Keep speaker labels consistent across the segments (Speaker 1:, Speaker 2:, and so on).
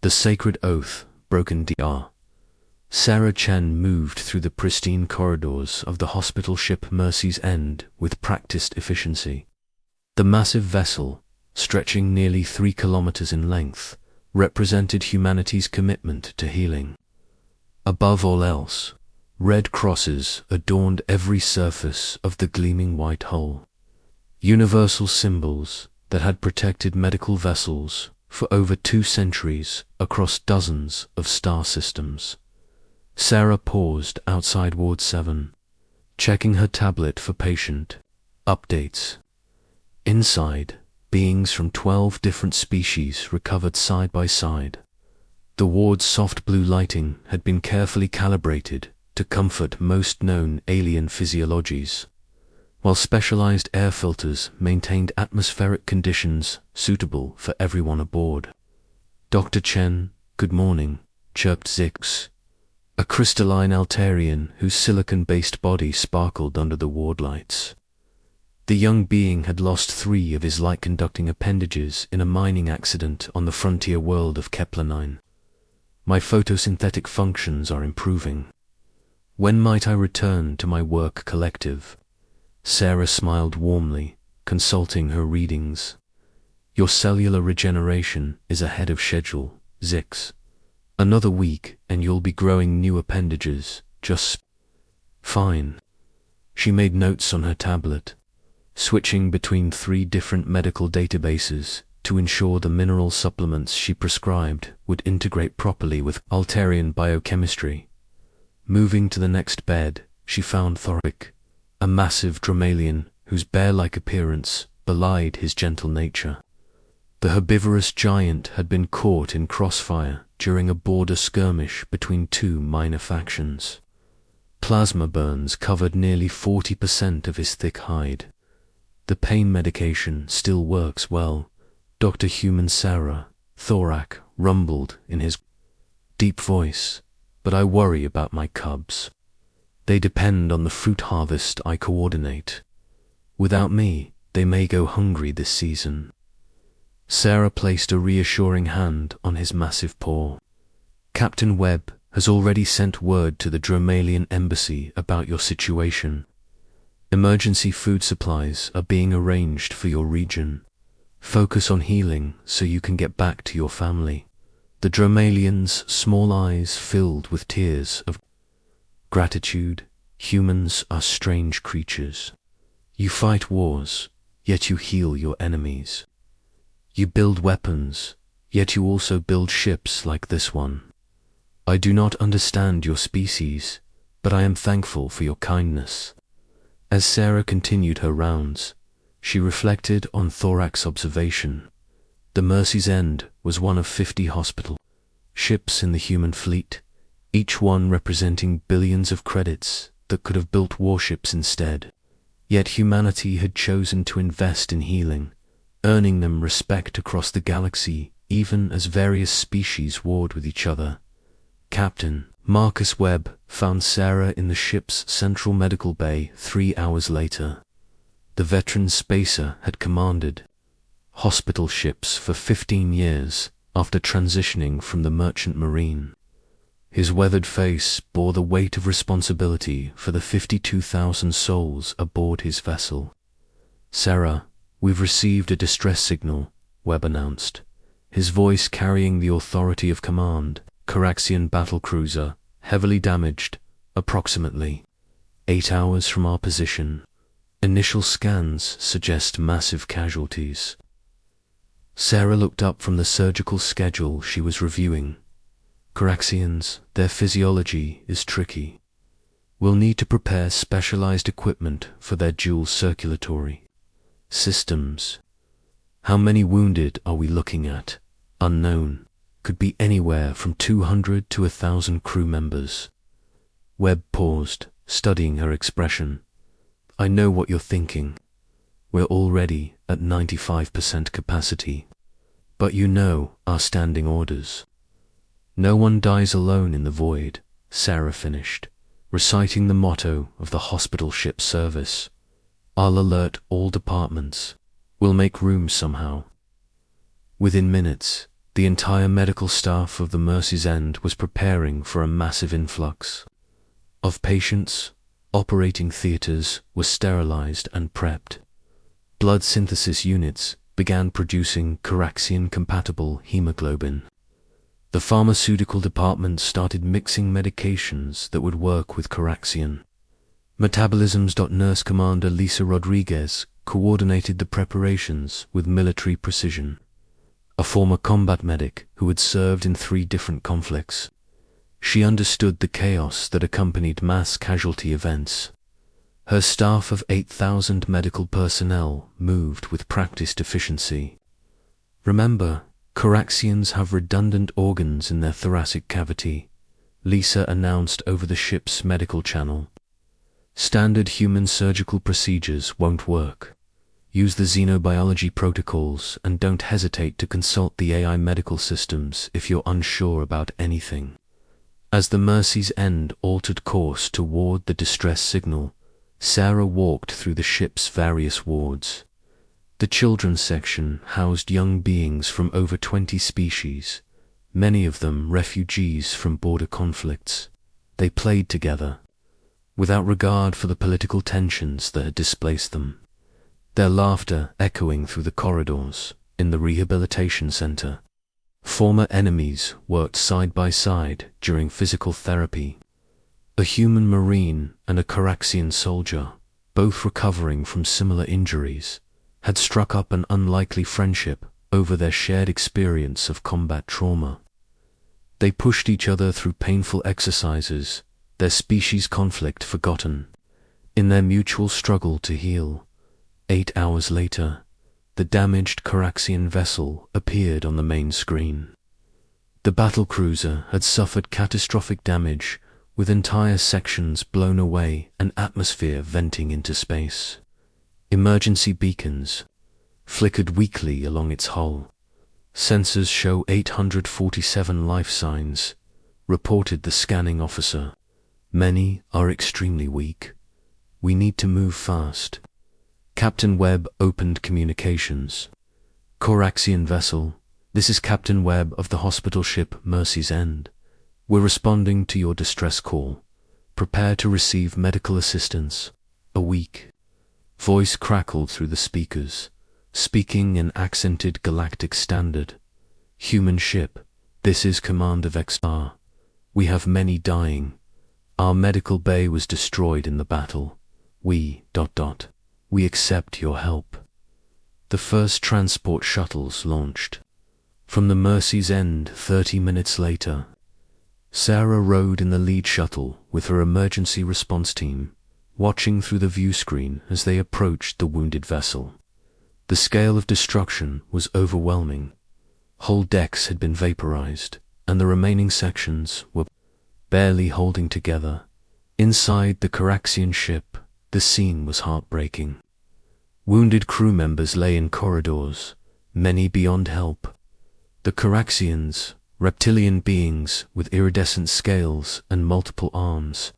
Speaker 1: The sacred oath, broken DR. Sarah Chen moved through the pristine corridors of the hospital ship Mercy's End with practiced efficiency. The massive vessel, stretching nearly 3 kilometers in length, represented humanity's commitment to healing. Above all else, red crosses adorned every surface of the gleaming white hull. Universal symbols that had protected medical vessels for over 2 centuries across dozens of star systems. Sarah paused outside Ward 7, checking her tablet for patient updates. Inside, beings from 12 different species recovered side by side. The ward's soft blue lighting had been carefully calibrated to comfort most known alien physiologies, while specialized air filters maintained atmospheric conditions suitable for everyone aboard. Dr. Chen, good morning, chirped Zix, a crystalline Altarian whose silicon-based body sparkled under the ward lights. The young being had lost 3 of his light-conducting appendages in a mining accident on the frontier world of Kepler-9. My photosynthetic functions are improving. When might I return to my work collective? Sarah smiled warmly, consulting her readings. Your cellular regeneration is ahead of schedule, Zix. Another week and you'll be growing new appendages, just fine. She made notes on her tablet, switching between 3 different medical databases to ensure the mineral supplements she prescribed would integrate properly with Altarian biochemistry. Moving to the next bed, she found Thorac, a massive Dromalian whose bear-like appearance belied his gentle nature. The herbivorous giant had been caught in crossfire during a border skirmish between 2 minor factions. Plasma burns covered nearly 40% of his thick hide. The pain medication still works well, Dr. Human Sarah, Thorac rumbled in his deep voice, but I worry about my cubs. They depend on the fruit harvest I coordinate. Without me, they may go hungry this season. Sarah placed a reassuring hand on his massive paw. Captain Webb has already sent word to the Dromalian embassy about your situation. Emergency food supplies are being arranged for your region. Focus on healing so you can get back to your family. The Dromalian's small eyes filled with tears of gratitude. Humans are strange creatures. You fight wars, yet you heal your enemies. You build weapons, yet you also build ships like this one. I do not understand your species, but I am thankful for your kindness. As Sarah continued her rounds, she reflected on Thorac's observation. The Mercy's End was one of 50 hospital ships in the human fleet, each one representing billions of credits that could have built warships instead. Yet humanity had chosen to invest in healing, earning them respect across the galaxy even as various species warred with each other. Captain Marcus Webb found Sarah in the ship's central medical bay 3 hours later. The veteran spacer had commanded hospital ships for 15 years after transitioning from the merchant marine. His weathered face bore the weight of responsibility for the 52,000 souls aboard his vessel. Sarah, we've received a distress signal, Webb announced, his voice carrying the authority of command. Coraxian battlecruiser, heavily damaged, approximately 8 hours from our position. Initial scans suggest massive casualties. Sarah looked up from the surgical schedule she was reviewing. Coraxians, their physiology is tricky. We'll need to prepare specialized equipment for their dual circulatory systems. How many wounded are we looking at? Unknown. Could be anywhere from 200 to 1,000 crew members. Webb paused, studying her expression. I know what you're thinking. We're already at 95% capacity. But you know our standing orders. No one dies alone in the void, Sarah finished, reciting the motto of the hospital ship service. I'll alert all departments. We'll make room somehow. Within minutes, The entire medical staff of the Mercy's End was preparing for a massive influx of patients. Operating theaters were sterilized and prepped. Blood synthesis units began producing Coraxian-compatible hemoglobin. The pharmaceutical department started mixing medications that would work with Coraxian metabolisms. Nurse Commander Lisa Rodriguez coordinated the preparations with military precision. A former combat medic who had served in 3 different conflicts, she understood the chaos that accompanied mass casualty events. Her staff of 8,000 medical personnel moved with practiced efficiency. Remember, Coraxians have redundant organs in their thoracic cavity, Lisa announced over the ship's medical channel. Standard human surgical procedures won't work. Use the xenobiology protocols and don't hesitate to consult the AI medical systems if you're unsure about anything. As the Mercy's End altered course toward the distress signal, Sarah walked through the ship's various wards. The children's section housed young beings from over 20 species, many of them refugees from border conflicts. They played together, without regard for the political tensions that had displaced them, their laughter echoing through the corridors. In the rehabilitation center, former enemies worked side by side during physical therapy. A human marine and a Coraxian soldier, both recovering from similar injuries, had struck up an unlikely friendship over their shared experience of combat trauma. They pushed each other through painful exercises, their species conflict forgotten, in their mutual struggle to heal. 8 hours later, the damaged Coraxian vessel appeared on the main screen. The battlecruiser had suffered catastrophic damage, with entire sections blown away and atmosphere venting into space. Emergency beacons flickered weakly along its hull. Sensors show 847 life signs, reported the scanning officer. Many are extremely weak. We need to move fast. Captain Webb opened communications. Coraxian vessel, this is Captain Webb of the hospital ship Mercy's End. We're responding to your distress call. Prepare to receive medical assistance. Awoke. Voice crackled through the speakers, speaking in accented galactic standard. Human ship, this is Commander Vexar. We have many dying. Our medical bay was destroyed in the battle. We accept your help. The first transport shuttles launched. From the Mercy's End 30 minutes later, Sarah rode in the lead shuttle with her emergency response team, watching through the view screen as they approached the wounded vessel. The scale of destruction was overwhelming. Whole decks had been vaporized, and the remaining sections were barely holding together. Inside the Coraxian ship, the scene was heartbreaking. Wounded crew members lay in corridors, many beyond help. The Coraxians, reptilian beings with iridescent scales and multiple arms,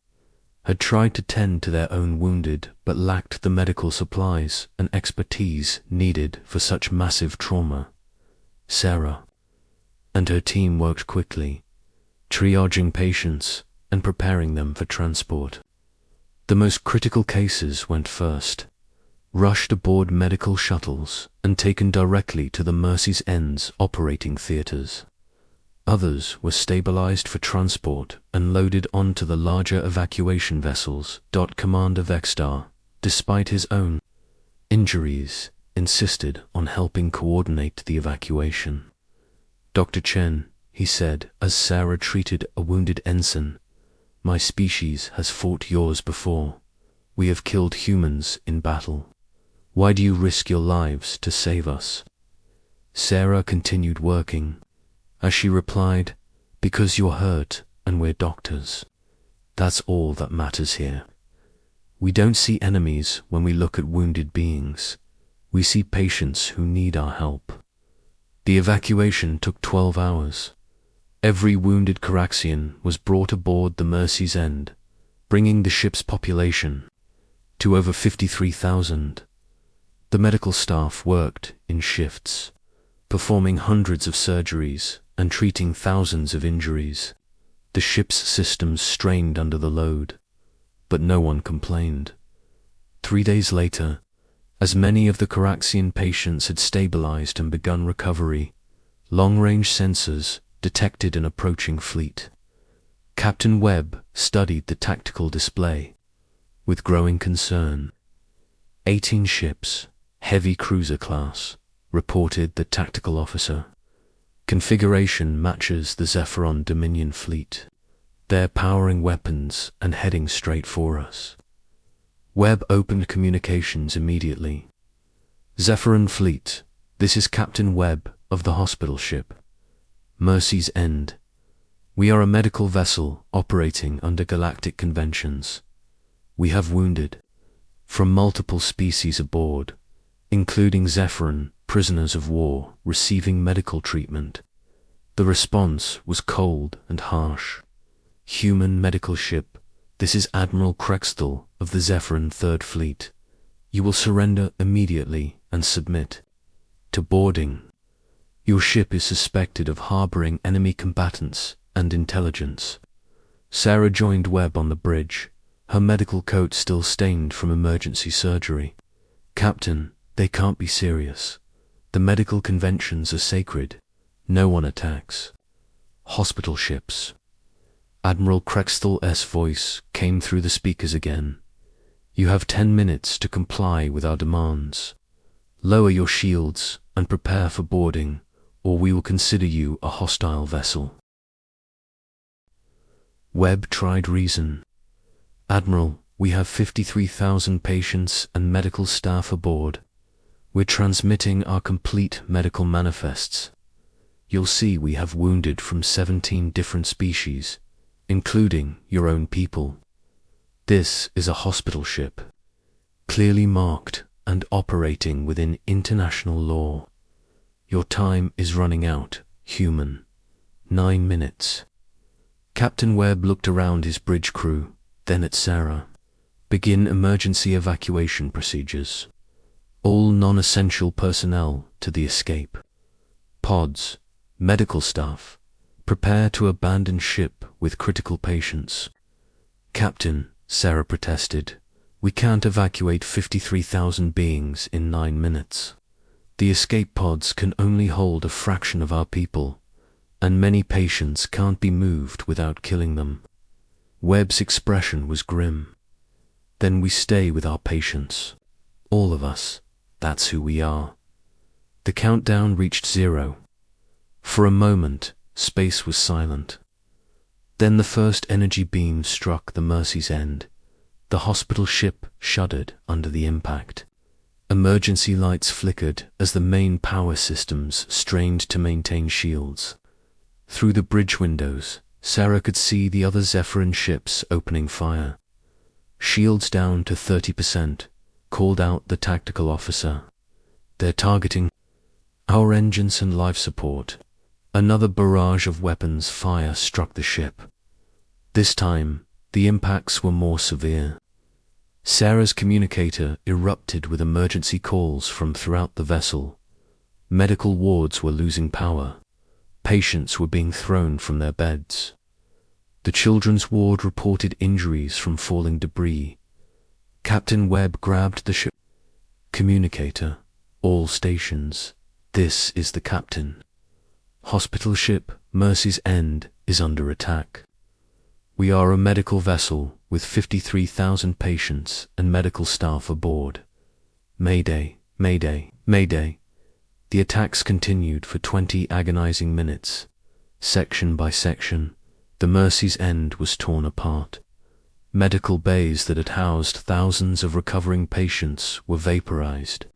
Speaker 1: had tried to tend to their own wounded but lacked the medical supplies and expertise needed for such massive trauma. Sarah and her team worked quickly, triaging patients and preparing them for transport. The most critical cases went first, rushed aboard medical shuttles and taken directly to the Mercy's End's operating theaters. Others were stabilized for transport and loaded onto the larger evacuation vessels. Commander Vexar, despite his own injuries, insisted on helping coordinate the evacuation. Dr. Chen, he said as Sarah treated a wounded ensign, my species has fought yours before. We have killed humans in battle. Why do you risk your lives to save us? Sarah continued working. As she replied, because you're hurt and we're doctors. That's all that matters here. We don't see enemies when we look at wounded beings. We see patients who need our help. The evacuation took 12 hours. Every wounded Coraxian was brought aboard the Mercy's End, bringing the ship's population to over 53,000. The medical staff worked in shifts, performing hundreds of surgeries and treating thousands of injuries. The ship's systems strained under the load, but no one complained. 3 days later, as many of the Coraxian patients had stabilized and begun recovery, long-range sensors detected an approaching fleet. Captain Webb studied the tactical display with growing concern. 18 ships, heavy cruiser class, reported the tactical officer. Configuration matches the Zephyron Dominion fleet. They're powering weapons and heading straight for us. Webb opened communications immediately. Zephyron fleet, this is Captain Webb of the hospital ship Mercy's End. We are a medical vessel operating under galactic conventions. We have wounded from multiple species aboard, including Zephyron prisoners of war receiving medical treatment. The response was cold and harsh. Human medical ship, this is Admiral Krexthal of the Zephyron Third Fleet. You will surrender immediately and submit to boarding. Your ship is suspected of harboring enemy combatants and intelligence. Sarah joined Webb on the bridge, her medical coat still stained from emergency surgery. Captain, they can't be serious. The medical conventions are sacred. No one attacks hospital ships. Admiral Krexthal's voice came through the speakers again. You have 10 minutes to comply with our demands. Lower your shields and prepare for boarding, or we will consider you a hostile vessel. Webb tried reason. Admiral, we have 53,000 patients and medical staff aboard. We're transmitting our complete medical manifests. You'll see we have wounded from 17 different species, including your own people. This is a hospital ship, clearly marked and operating within international law. Your time is running out, human. 9 minutes. Captain Webb looked around his bridge crew, then at Sarah. Begin emergency evacuation procedures. All non-essential personnel to the escape pods. Medical staff, prepare to abandon ship with critical patients. Captain, Sarah protested, we can't evacuate 53,000 beings in 9 minutes. The escape pods can only hold a fraction of our people, and many patients can't be moved without killing them. Webb's expression was grim. Then we stay with our patients. All of us. That's who we are. The countdown reached 0. For a moment, space was silent. Then the first energy beam struck the Mercy's End. The hospital ship shuddered under the impact. Emergency lights flickered as the main power systems strained to maintain shields. Through the bridge windows, Sarah could see the other Zephyron ships opening fire. Shields down to 30%, called out the tactical officer. They're targeting our engines and life support. Another barrage of weapons fire struck the ship. This time, the impacts were more severe. Sarah's communicator erupted with emergency calls from throughout the vessel. Medical wards were losing power. Patients were being thrown from their beds. The children's ward reported injuries from falling debris. Captain Webb grabbed the ship communicator. All stations. This is the captain. Hospital ship Mercy's End is under attack. We are a medical vessel with 53,000 patients and medical staff aboard. Mayday, mayday, mayday. The attacks continued for 20 agonizing minutes. Section by section, the Mercy's End was torn apart. Medical bays that had housed thousands of recovering patients were vaporized.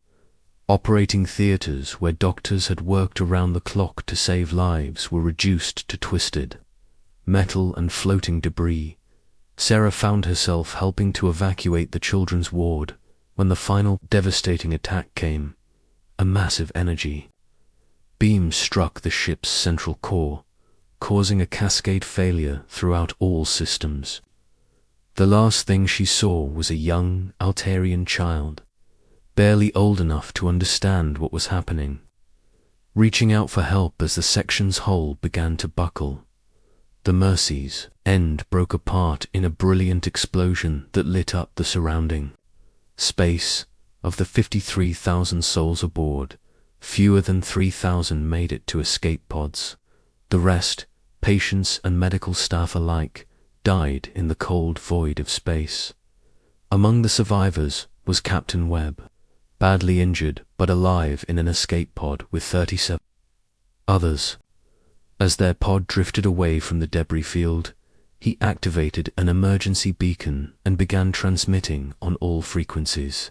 Speaker 1: Operating theaters where doctors had worked around the clock to save lives were reduced to twisted metal and floating debris. Sarah found herself helping to evacuate the children's ward when the final devastating attack came. A massive energy beam struck the ship's central core, causing a cascade failure throughout all systems. The last thing she saw was a young Altarian child, barely old enough to understand what was happening, reaching out for help as the section's hull began to buckle. The Mercy's end broke apart in a brilliant explosion that lit up the surrounding space. Of the 53,000 souls aboard, fewer than 3,000 made it to escape pods. The rest, patients and medical staff alike, died in the cold void of space. Among the survivors was Captain Webb, badly injured but alive in an escape pod with 37 others. As their pod drifted away from the debris field, he activated an emergency beacon and began transmitting on all frequencies.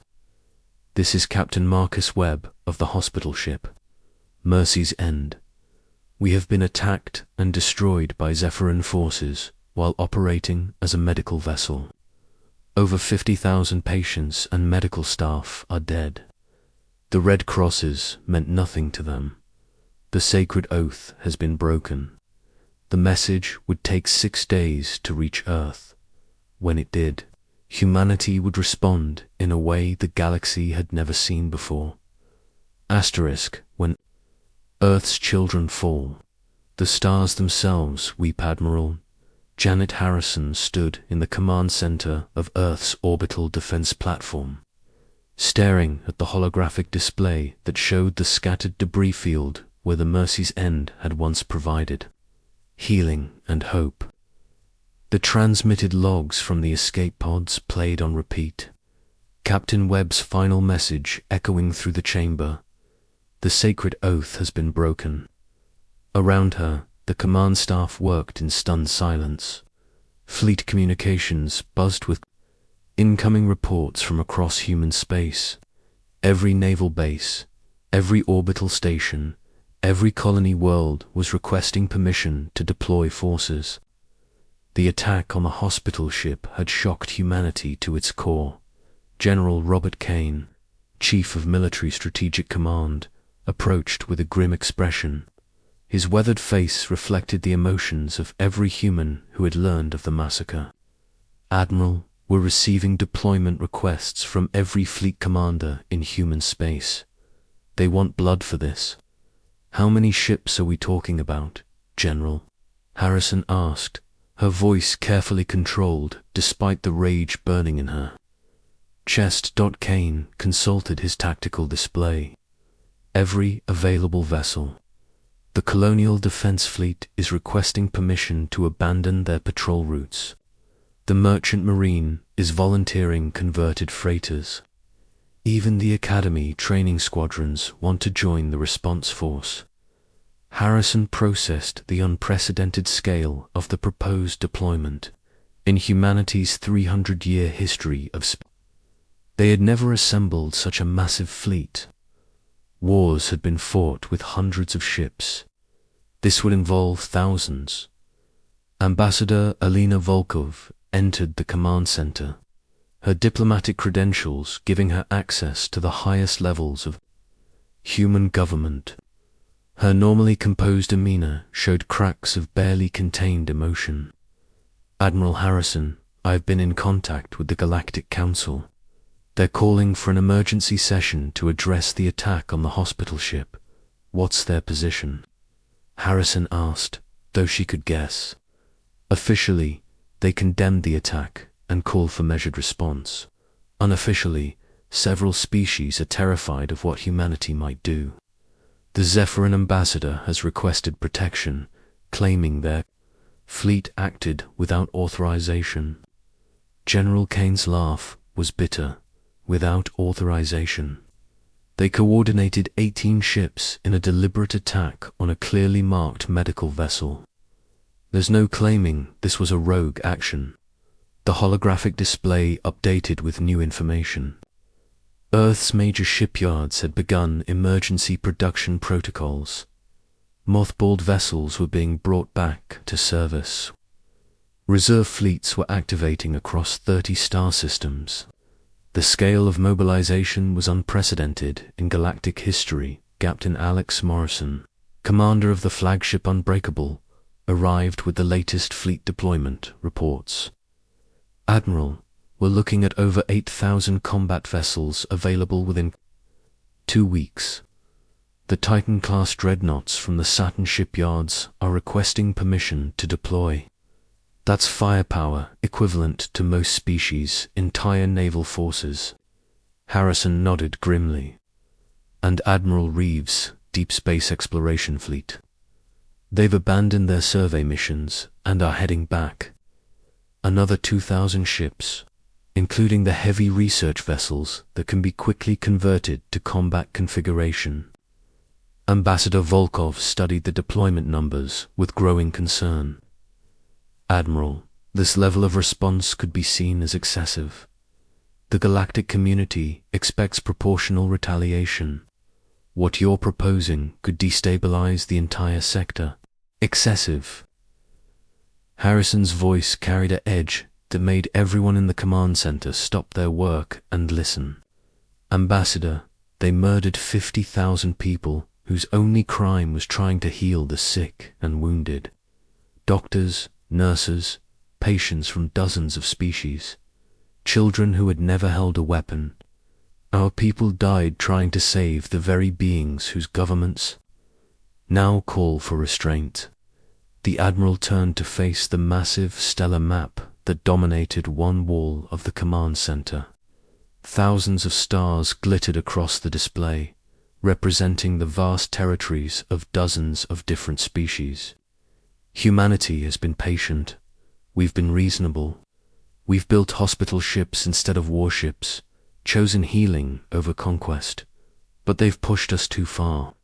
Speaker 1: "This is Captain Marcus Webb of the hospital ship, Mercy's End. We have been attacked and destroyed by Zephyrin forces while operating as a medical vessel. Over 50,000 patients and medical staff are dead. The Red Crosses meant nothing to them. The sacred oath has been broken. The message would take 6 days to reach Earth. When it did, humanity would respond in a way the galaxy had never seen before. When Earth's children fall, the stars themselves weep. Admiral Janet Harrison stood in the command center of Earth's orbital defense platform, staring at the holographic display that showed the scattered debris field where the Mercy's End had once provided healing and hope. The transmitted logs from the escape pods played on repeat, Captain Webb's final message echoing through the chamber. The sacred oath has been broken. Around her, the command staff worked in stunned silence. Fleet communications buzzed with incoming reports from across human space. Every naval base, every orbital station, every colony world was requesting permission to deploy forces. The attack on the hospital ship had shocked humanity to its core. General Robert Kane, Chief of Military Strategic Command, approached with a grim expression. His weathered face reflected the emotions of every human who had learned of the massacre. "Admiral, we're receiving deployment requests from every fleet commander in human space. They want blood for this." "How many ships are we talking about, General?" Harrison asked, her voice carefully controlled despite the rage burning in her chest. Kane consulted his tactical display. "Every available vessel. The Colonial Defense Fleet is requesting permission to abandon their patrol routes. The Merchant Marine is volunteering converted freighters. Even the Academy training squadrons want to join the response force." Harrison processed the unprecedented scale of the proposed deployment in humanity's 300-year history of space. They had never assembled such a massive fleet. Wars had been fought with hundreds of ships. This would involve thousands. Ambassador Alina Volkov entered the command center, her diplomatic credentials giving her access to the highest levels of human government. Her normally composed demeanor showed cracks of barely contained emotion. "Admiral Harrison, I have been in contact with the Galactic Council. They're calling for an emergency session to address the attack on the hospital ship. What's their position?" Harrison asked, though she could guess. Officially, they condemned the attack and called for measured response. Unofficially, several species are terrified of what humanity might do. The Zephyrin ambassador has requested protection, claiming their fleet acted without authorization. General Kane's laugh was bitter. Without authorization. They coordinated 18 ships in a deliberate attack on a clearly marked medical vessel. There's no claiming this was a rogue action. The holographic display updated with new information. Earth's major shipyards had begun emergency production protocols. Mothballed vessels were being brought back to service. Reserve fleets were activating across 30 star systems. The scale of mobilization was unprecedented in galactic history. Captain Alex Morrison, commander of the flagship Unbreakable, arrived with the latest fleet deployment reports. "Admiral, we're looking at over 8,000 combat vessels available within 2 weeks. The Titan-class dreadnoughts from the Saturn shipyards are requesting permission to deploy. That's firepower equivalent to most species' entire naval forces. Harrison nodded grimly. And Admiral Reeves' Deep Space Exploration Fleet. They've abandoned their survey missions and are heading back. Another 2,000 ships, including the heavy research vessels that can be quickly converted to combat configuration. Ambassador Volkov studied the deployment numbers with growing concern. Admiral, this level of response could be seen as excessive. The galactic community expects proportional retaliation. What you're proposing could destabilize the entire sector. Excessive. Harrison's voice carried an edge that made everyone in the command center stop their work and listen. Ambassador, they murdered 50,000 people whose only crime was trying to heal the sick and wounded. Doctors, nurses, patients from dozens of species, children who had never held a weapon. Our people died trying to save the very beings whose governments now call for restraint. The Admiral turned to face the massive stellar map that dominated one wall of the command center. Thousands of stars glittered across the display, representing the vast territories of dozens of different species. Humanity has been patient. We've been reasonable. We've built hospital ships instead of warships, chosen healing over conquest, but they've pushed us too far.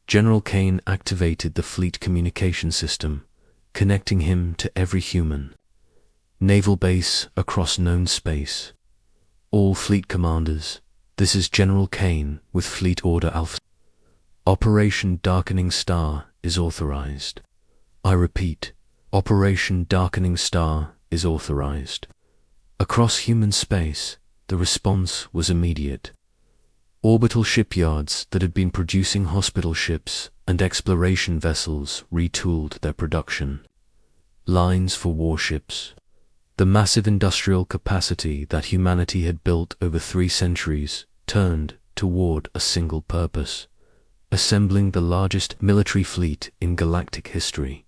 Speaker 1: General Kane activated the fleet communication system, connecting him to every human. Naval base across known space. All fleet commanders, this is General Kane with Fleet Order Alpha. Operation Darkening Star is authorized. I repeat, Operation Darkening Star is authorized. Across human space, the response was immediate. Orbital shipyards that had been producing hospital ships and exploration vessels retooled their production. Lines for warships. The massive industrial capacity that humanity had built over 3 centuries turned toward a single purpose: assembling the largest military fleet in galactic history.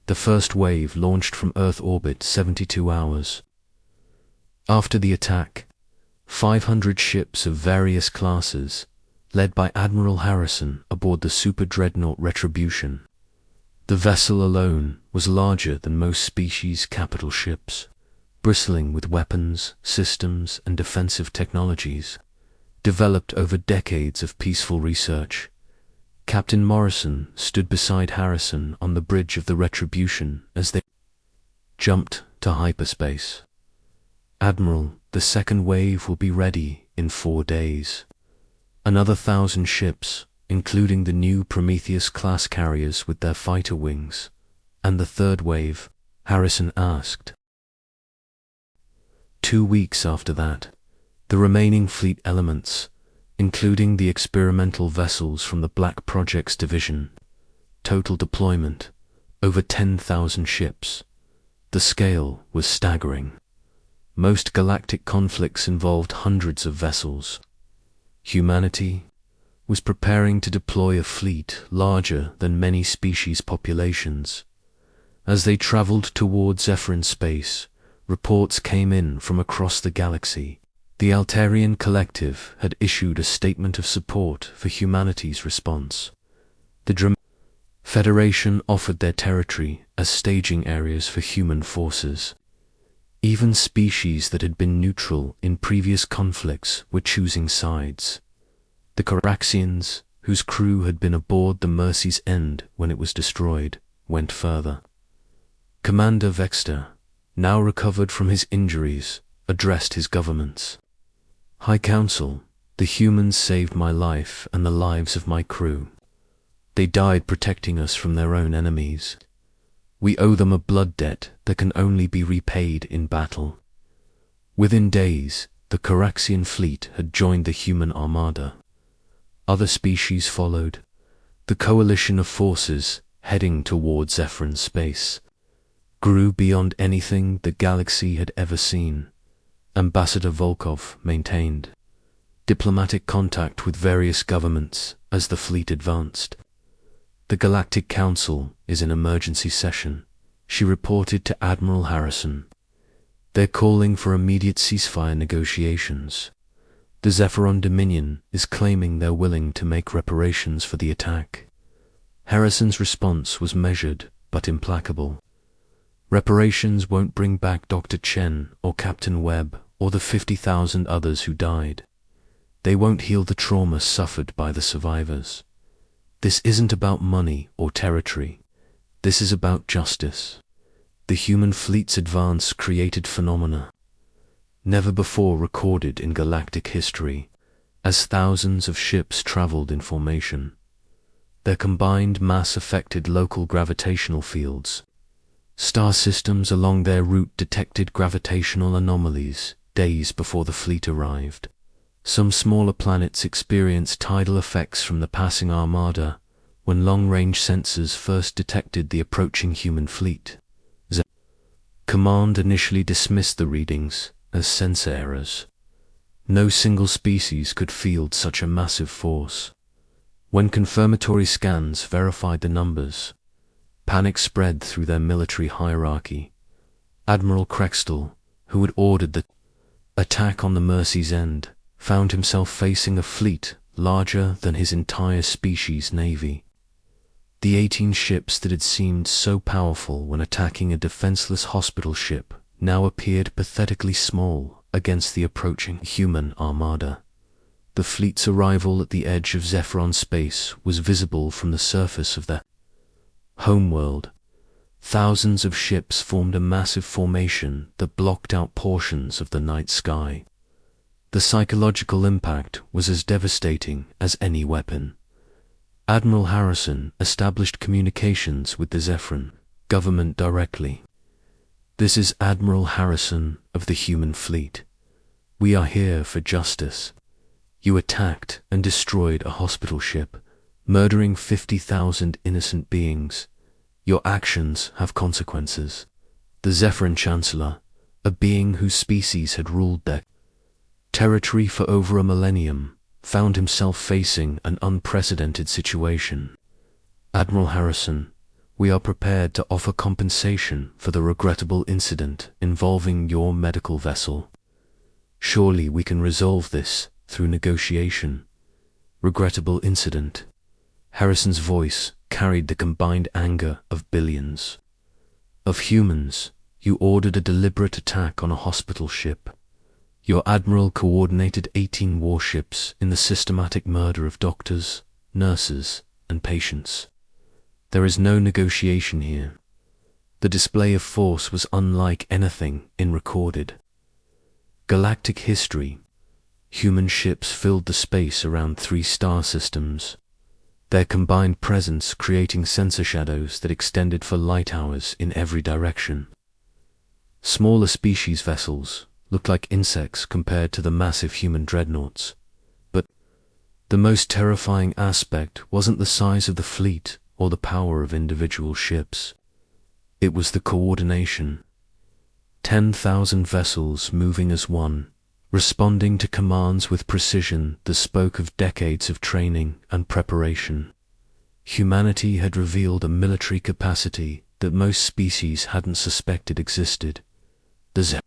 Speaker 1: The first wave launched from Earth orbit 72 hours. After the attack, 500 ships of various classes, led by Admiral Harrison aboard the super dreadnought Retribution. The vessel alone was larger than most species' capital ships, bristling with weapons, systems, and defensive technologies, developed over decades of peaceful research. Captain Morrison stood beside Harrison on the bridge of the Retribution as they jumped to hyperspace. Admiral, the second wave will be ready in 4 days. Another 1,000 ships, including the new Prometheus-class carriers with their fighter wings. And the third wave, Harrison asked. 2 weeks after that, the remaining fleet elements, including the experimental vessels from the Black Projects Division, total deployment, over 10,000 ships. The scale was staggering. Most galactic conflicts involved hundreds of vessels. Humanity was preparing to deploy a fleet larger than many species' populations. As they traveled toward Zephyrin space, reports came in from across the galaxy. The Altarian Collective had issued a statement of support for humanity's response. The Federation offered their territory as staging areas for human forces. Even species that had been neutral in previous conflicts were choosing sides. The Coraxians, whose crew had been aboard the Mercy's End when it was destroyed, went further. Commander Vexter, now recovered from his injuries, addressed his governments. High Council, the humans saved my life and the lives of my crew. They died protecting us from their own enemies. We owe them a blood debt that can only be repaid in battle. Within days, the Coraxian fleet had joined the human armada. Other species followed. The coalition of forces, heading towards Zephyrin space, grew beyond anything the galaxy had ever seen, Ambassador Volkov maintained. diplomatic contact with various governments as the fleet advanced. The Galactic Council is in emergency session, she reported to Admiral Harrison. They're calling for immediate ceasefire negotiations. The Zephyron Dominion is claiming they're willing to make reparations for the attack. Harrison's response was measured but implacable. Reparations won't bring back Dr. Chen or Captain Webb or the 50,000 others who died. They won't heal the trauma suffered by the survivors. This isn't about money or territory. This is about justice. The human fleet's advance created phenomena never before recorded in galactic history, as thousands of ships traveled in formation. Their combined mass affected local gravitational fields. Star systems along their route detected gravitational anomalies days before the fleet arrived. Some smaller planets experienced tidal effects from the passing armada when long-range sensors first detected the approaching human fleet. Command initially dismissed the readings as sensor errors. No single species could field such a massive force. When confirmatory scans verified the numbers, panic spread through their military hierarchy. Admiral Krextel, who had ordered the attack on the Mercy's End, found himself facing a fleet larger than his entire species' navy. The 18 ships that had seemed so powerful when attacking a defenseless hospital ship now appeared pathetically small against the approaching human armada. The fleet's arrival at the edge of Zephyron space was visible from the surface of their homeworld. Thousands of ships formed a massive formation that blocked out portions of the night sky. The psychological impact was as devastating as any weapon. Admiral Harrison established communications with the Zephyron government directly. This is Admiral Harrison of the human fleet. We are here for justice. You attacked and destroyed a hospital ship, murdering 50,000 innocent beings. Your actions have consequences. The Zephyron Chancellor, a being whose species had ruled their territory for over a millennium, found himself facing an unprecedented situation. Admiral Harrison, we are prepared to offer compensation for the regrettable incident involving your medical vessel. Surely we can resolve this through negotiation. Regrettable incident. Harrison's voice carried the combined anger of billions of humans. You ordered a deliberate attack on a hospital ship. Your admiral coordinated 18 warships in the systematic murder of doctors, nurses, and patients. There is no negotiation here. The display of force was unlike anything in recorded galactic history. Human ships filled the space around 3 star systems, their combined presence creating sensor shadows that extended for light hours in every direction. Smaller species vessels looked like insects compared to the massive human dreadnoughts. But the most terrifying aspect wasn't the size of the fleet or the power of individual ships. It was the coordination. 10,000 vessels moving as one, responding to commands with precision that spoke of decades of training and preparation. Humanity had revealed a military capacity that most species hadn't suspected existed. The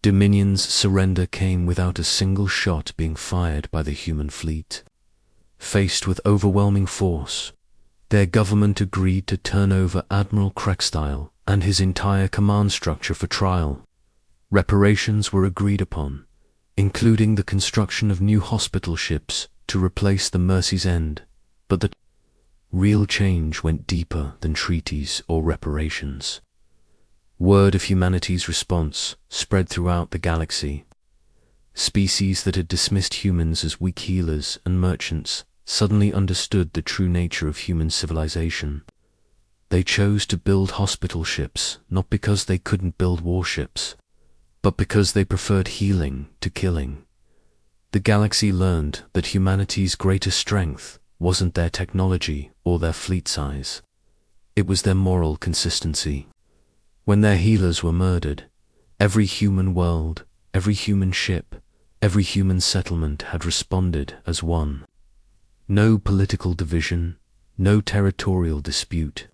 Speaker 1: Dominion's surrender came without a single shot being fired by the human fleet. Faced with overwhelming force, their government agreed to turn over Admiral Krextel and his entire command structure for trial. Reparations were agreed upon, including the construction of new hospital ships to replace the Mercy's End, but the real change went deeper than treaties or reparations. Word of humanity's response spread throughout the galaxy. Species that had dismissed humans as weak healers and merchants suddenly understood the true nature of human civilization. They chose to build hospital ships not because they couldn't build warships, but because they preferred healing to killing. The galaxy learned that humanity's greatest strength wasn't their technology or their fleet size. It was their moral consistency. When their healers were murdered, every human world, every human ship, Every human settlement had responded as one. No political division, no territorial dispute,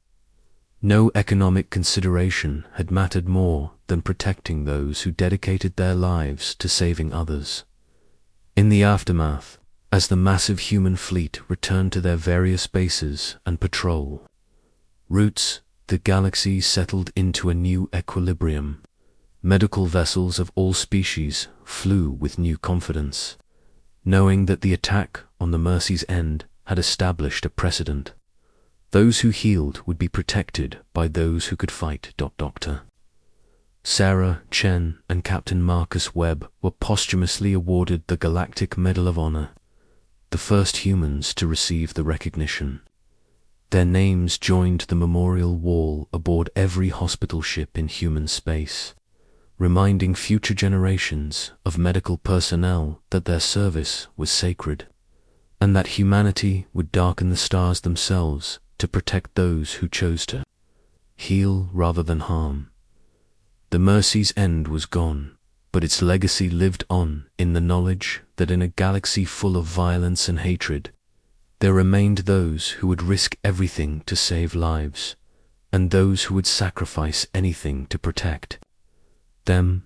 Speaker 1: no economic consideration had mattered more than protecting those who dedicated their lives to saving others. In the aftermath, as the massive human fleet returned to their various bases and patrol routes, the galaxy settled into a new equilibrium. Medical vessels of all species flew with new confidence, knowing that the attack on the Mercy's End had established a precedent. Those who healed would be protected by those who could fight. Dr. Sarah, Chen, and Captain Marcus Webb were posthumously awarded the Galactic Medal of Honor, the first humans to receive the recognition. Their names joined the memorial wall aboard every hospital ship in human space, reminding future generations of medical personnel that their service was sacred, and that humanity would darken the stars themselves to protect those who chose to heal rather than harm. The Mercy's End was gone, but its legacy lived on in the knowledge that in a galaxy full of violence and hatred, there remained those who would risk everything to save lives, and those who would sacrifice anything to protect them.